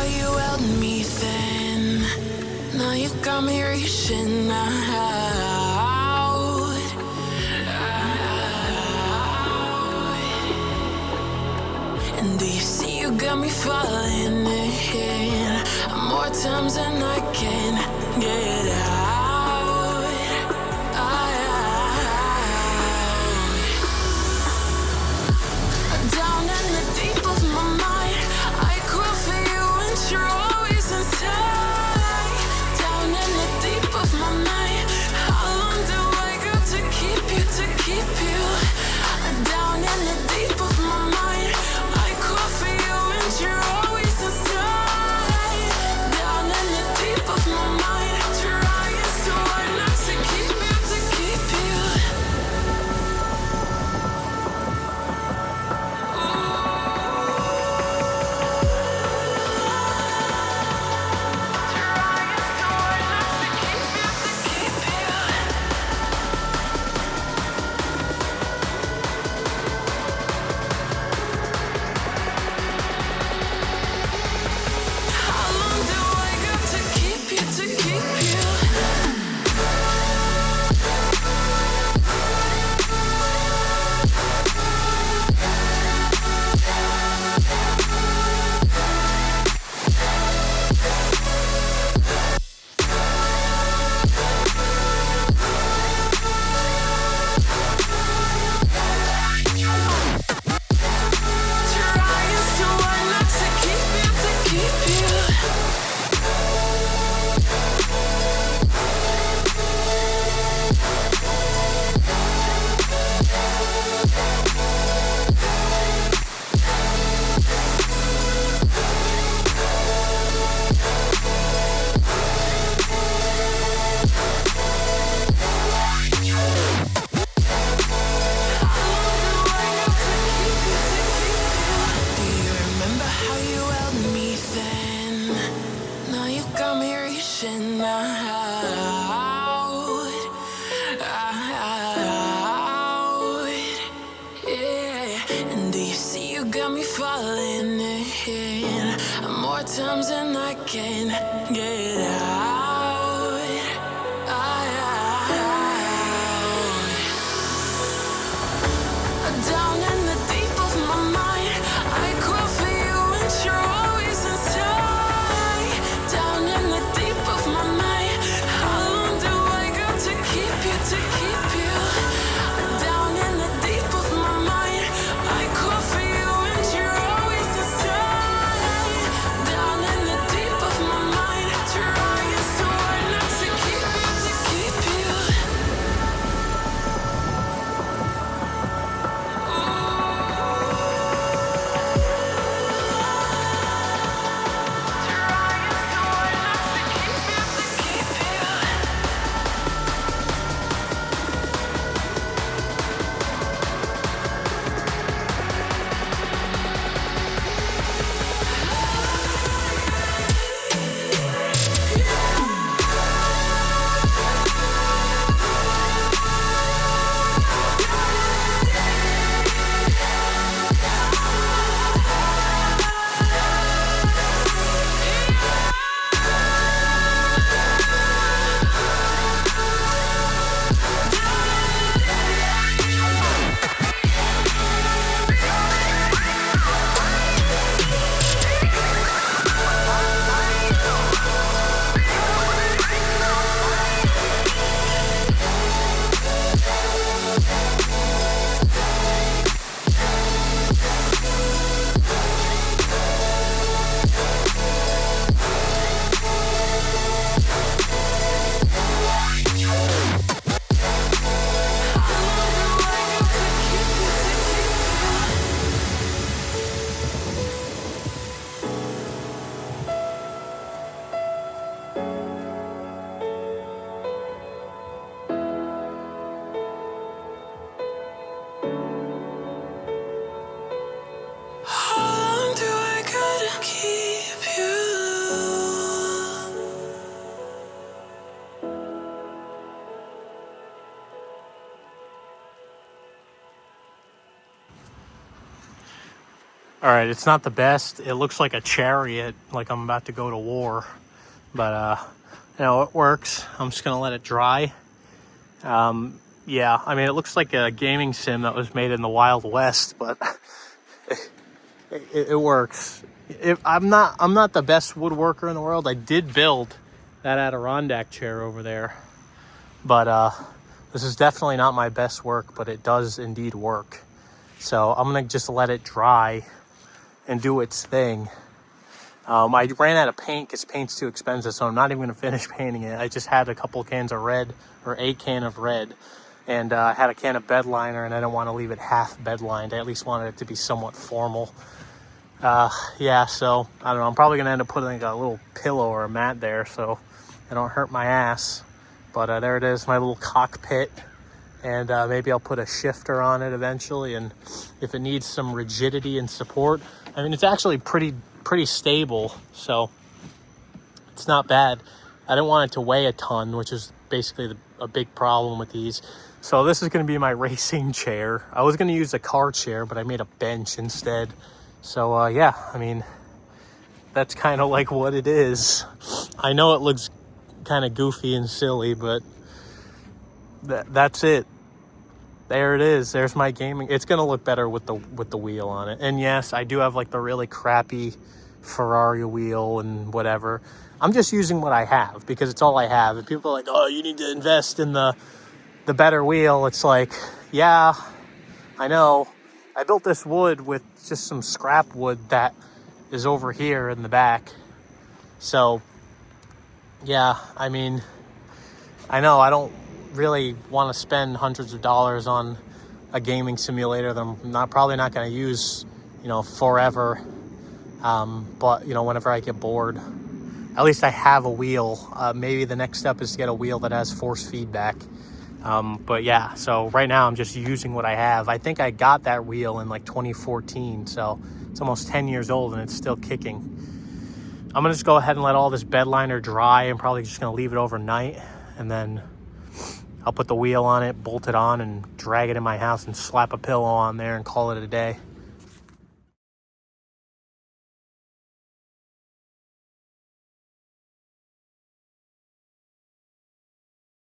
you held me then. Now you got me reaching out. And do you see you got me falling in more times than I can get out. Down in the deep of my mind, I crawl for you and you're always inside. Down in the deep of my mind, how long do I got to keep you, to keep you? Down in the deep of my mind, I crawl for you and you're always inside. Down in the deep of my mind, trying so hard not to keep you, to keep you. How long do I got to keep you, to keep you? Trying so hard not to keep you, to keep you. Do you remember how you held me then? Now you got me reaching out. Yeah. And do you see you got me falling in more times than I can get out. Down in the deep of my mind, I crawl for you and you're always inside. Down in the deep of my mind, how long do I got to keep you, to keep you? Down in the deep of my mind, I crawl for you and you're always inside. Down in the deep of my mind, trying so All right, it's not the best. It looks like a chariot, like I'm about to go to war. But, it works. I'm just going to let it dry. Yeah, I mean, it looks like a gaming sim that was made in the Wild West, but it works. I'm not the best woodworker in the world. I did build that Adirondack chair over there. But this is definitely not my best work, but it does indeed work. So I'm going to just let it dry and do its thing. I ran out of paint because paint's too expensive, so I'm not even going to finish painting it. I just had a couple cans of red, or a can of red, and I had a can of bed liner, and I didn't want to leave it half bed lined. I at least wanted it to be somewhat formal. Yeah, so I don't know. I'm probably going to end up putting like a little pillow or a mat there so I don't hurt my ass. But there it is, my little cockpit. And maybe I'll put a shifter on it eventually. And if it needs some rigidity and support, I mean, it's actually pretty stable, so it's not bad. I didn't want it to weigh a ton, which is basically a big problem with these. So this is going to be my racing chair. I was going to use a car chair, but I made a bench instead. So yeah, I mean, that's kind of like what it is. I know it looks kind of goofy and silly, but that's it. There it is. There's my gaming. It's going to look better with the wheel on it. And yes, I do have like the really crappy Ferrari wheel and whatever. I'm just using what I have because it's all I have. And people are like, oh, you need to invest in the better wheel. It's like, yeah, I know. I built this wood with just some scrap wood that is over here in the back. So, yeah, I mean, I know I don't really want to spend hundreds of dollars on a gaming simulator that I'm probably not going to use, forever. But, whenever I get bored, at least I have a wheel. Maybe the next step is to get a wheel that has force feedback. But yeah, so right now I'm just using what I have. I think I got that wheel in like 2014, so it's almost 10 years old and it's still kicking. I'm gonna just go ahead and let all this bed liner dry. I'm probably just gonna leave it overnight, and then I'll put the wheel on it, bolt it on, and drag it in my house and slap a pillow on there and call it a day.